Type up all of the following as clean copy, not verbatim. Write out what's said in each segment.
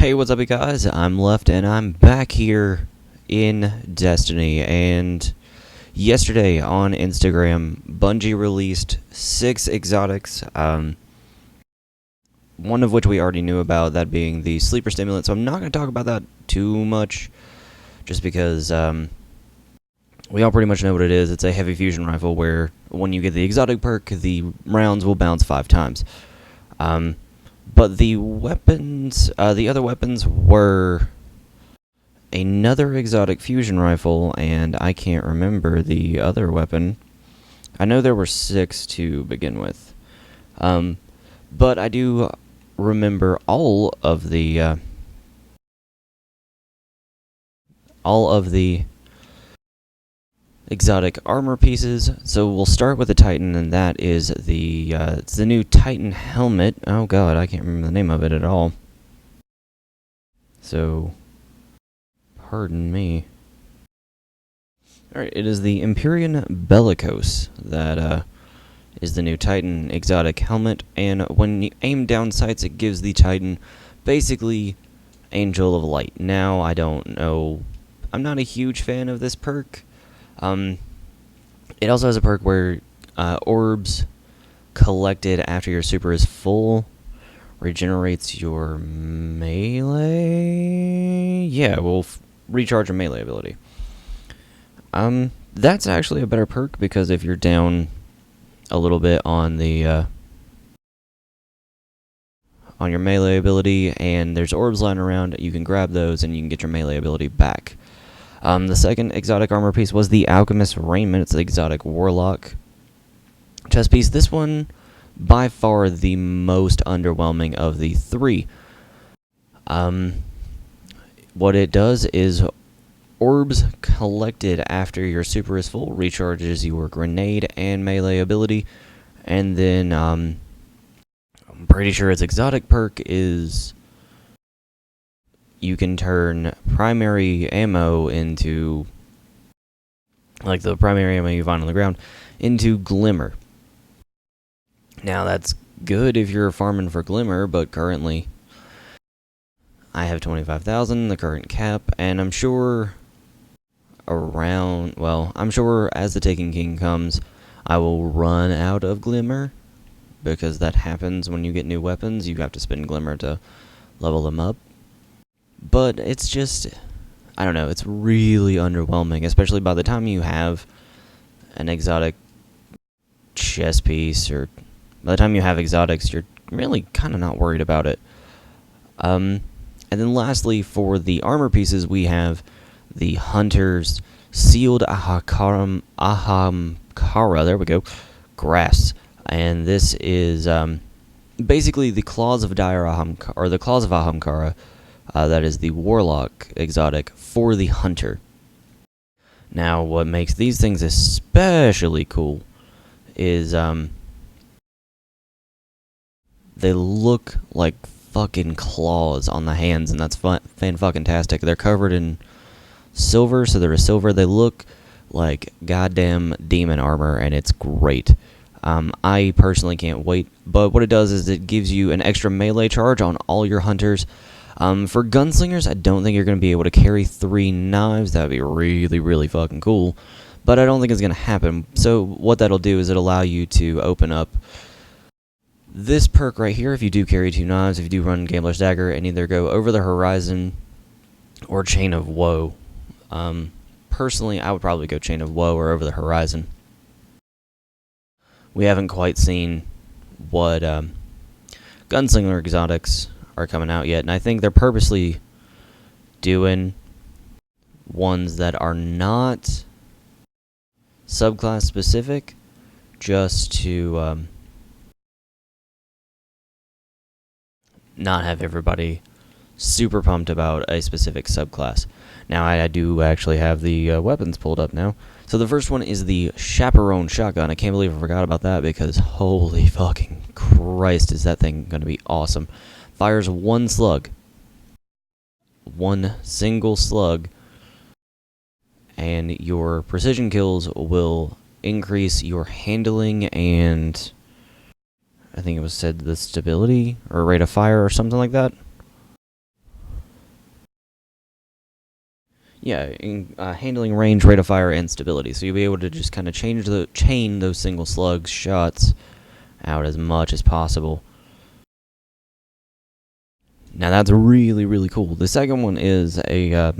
Hey, what's up, you guys? I'm Left, and I'm back here in Destiny. And yesterday on Instagram, Bungie released 6 exotics, one of which we already knew about, that being the Sleeper Stimulant. So I'm not going to talk about that too much, just because we all pretty much know what it is. It's a heavy fusion rifle where when you get the exotic perk, the rounds will bounce 5 times. But the weapons, the other weapons were another exotic fusion rifle, and I can't remember the other weapon. I know there were 6 to begin with. But I do remember all of the exotic armor pieces. So we'll start with the Titan, and that is it's the new Titan helmet. Oh god, I can't remember the name of it at all. So, pardon me. Alright, it is the Empyrean Bellicose that is the new Titan exotic helmet, and when you aim down sights, it gives the Titan basically Angel of Light. Now, I don't know, I'm not a huge fan of this perk. It also has a perk where orbs collected after your super is full regenerates your melee. Yeah, will recharge your melee ability. That's actually a better perk, because if you're down a little bit on the on your melee ability and there's orbs lying around, you can grab those and you can get your melee ability back. The second exotic armor piece was the Alchemist Raiment. It's the exotic Warlock chest piece. This one, by far, the most underwhelming of the 3. What it does is orbs collected after your super is full recharges your grenade and melee ability, and then I'm pretty sure its exotic perk is you can turn primary ammo into, like the primary ammo you find on the ground, into Glimmer. Now that's good if you're farming for Glimmer, but currently I have 25,000, the current cap, and I'm sure I'm sure as the Taken King comes, I will run out of Glimmer, because that happens when you get new weapons. You have to spend Glimmer to level them up. But it's just, I don't know, it's really underwhelming, especially by the time you have an exotic chest piece, or by the time you have exotics, you're really kind of not worried about it. And then lastly, for the armor pieces, we have the Hunter's Sealed Ahamkara, there we go, Grass. And this is basically the Claws of Dire Ahamkara, or the Claws of Ahamkara. That is the Warlock exotic for the Hunter. Now, what makes these things especially cool is they look like fucking claws on the hands, and that's fan-fucking-tastic. They're covered in silver, so they're silver. They look like goddamn demon armor, and it's great. I personally can't wait, but what it does is it gives you an extra melee charge on all your hunters. For gunslingers, I don't think you're going to be able to carry 3 knives. That would be really, really fucking cool, but I don't think it's going to happen. So what that'll do is it'll allow you to open up this perk right here if you do carry 2 knives, if you do run Gambler's Dagger, and either go Over the Horizon or Chain of Woe. Personally, I would probably go Chain of Woe or Over the Horizon. We haven't quite seen what gunslinger exotics are coming out yet, and I think they're purposely doing ones that are not subclass specific, just to not have everybody super pumped about a specific subclass. Now, I do actually have the weapons pulled up now. So the first one is the Chaperone Shotgun. I can't believe I forgot about that, because holy fucking Christ, is that thing going to be awesome. Fires 1 slug. 1 single slug. And your precision kills will increase your handling and I think it was said the stability or rate of fire or something like that. handling range, rate of fire, and stability. So you'll be able to just kind of chain those single slug shots out as much as possible. Now that's really, really cool. The second one is a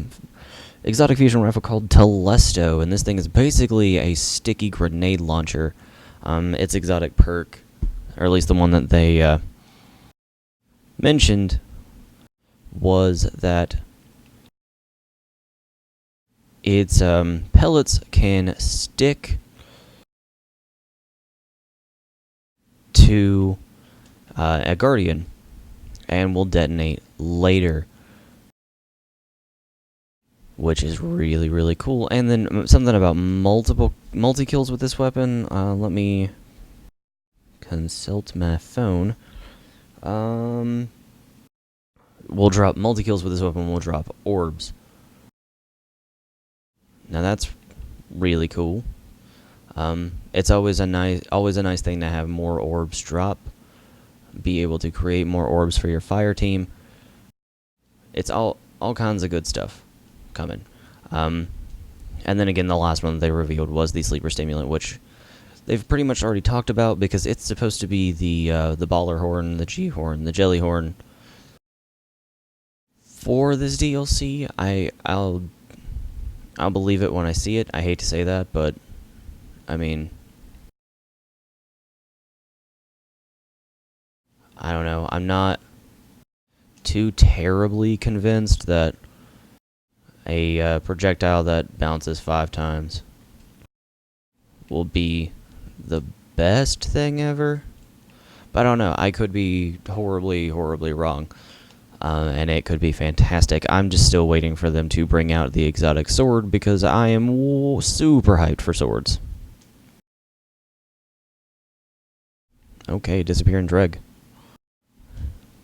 exotic fusion rifle called Telesto, and this thing is basically a sticky grenade launcher. Its exotic perk, or at least the one that they mentioned, was that its pellets can stick to a Guardian and will detonate later, which is really, really cool. And then something about multi-kills with this weapon. Let me consult my phone. We'll drop multi-kills with this weapon. We'll drop orbs. Now that's really cool. It's always a nice thing to have more orbs drop. Be able to create more orbs for your fire team. It's all kinds of good stuff coming. And then again, the last one that they revealed was the sleeper stimulant, which they've pretty much already talked about because it's supposed to be the baller horn, the G horn, the jelly horn for this DLC. I'll believe it when I see it. I hate to say that, but I mean, I don't know. I'm not too terribly convinced that a projectile that bounces 5 times will be the best thing ever. But I don't know. I could be horribly, horribly wrong. And it could be fantastic. I'm just still waiting for them to bring out the exotic sword because I am super hyped for swords. Okay, disappearing Dreg.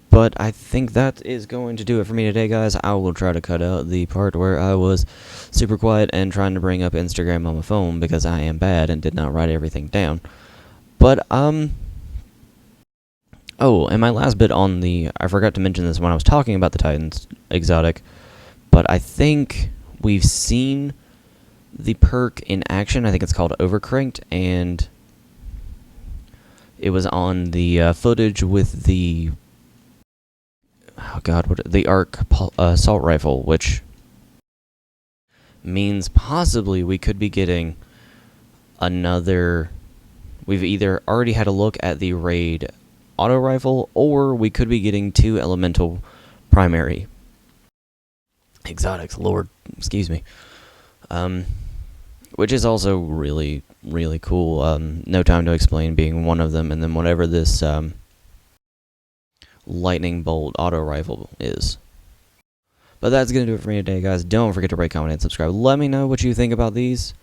But I think that is going to do it for me today, guys. I will try to cut out the part where I was super quiet and trying to bring up Instagram on my phone because I am bad and did not write everything down. But, oh, and my last bit on I forgot to mention this when I was talking about the Titans exotic, but I think we've seen the perk in action. I think it's called Overcranked, and it was on the footage with the the ARC assault rifle, which means possibly we could be getting another. We've either already had a look at the raid auto rifle, or we could be getting 2 elemental primary exotics. Lord, excuse me. Which is also really, really cool. No Time to Explain being one of them, and then whatever this lightning bolt auto rifle is. But that's gonna do it for me today, guys. Don't forget to rate, comment, and subscribe. Let me know what you think about these.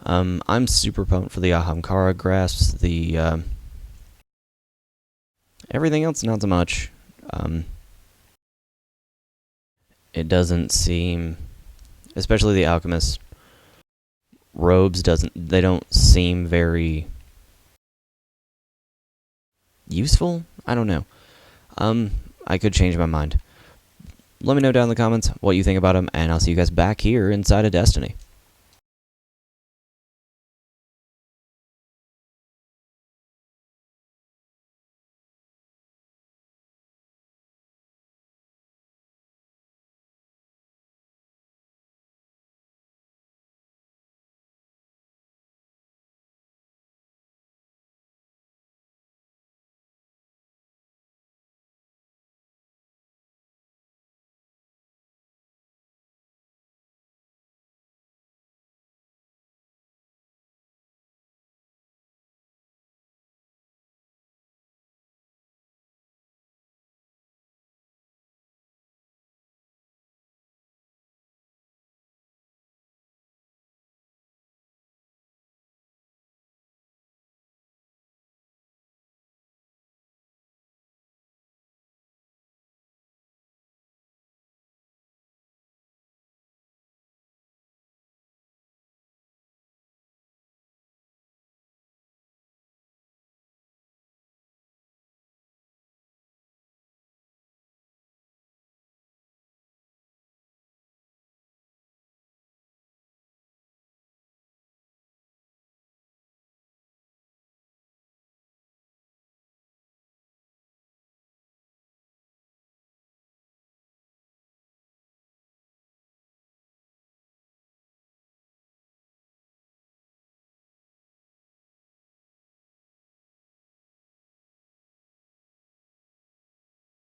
I'm super pumped for the Ahamkara grasps. The everything else, not so much. It doesn't seem, especially the alchemist robes, they don't seem very useful. I don't know. I could change my mind. Let me know down in the comments what you think about them, and I'll see you guys back here inside of Destiny.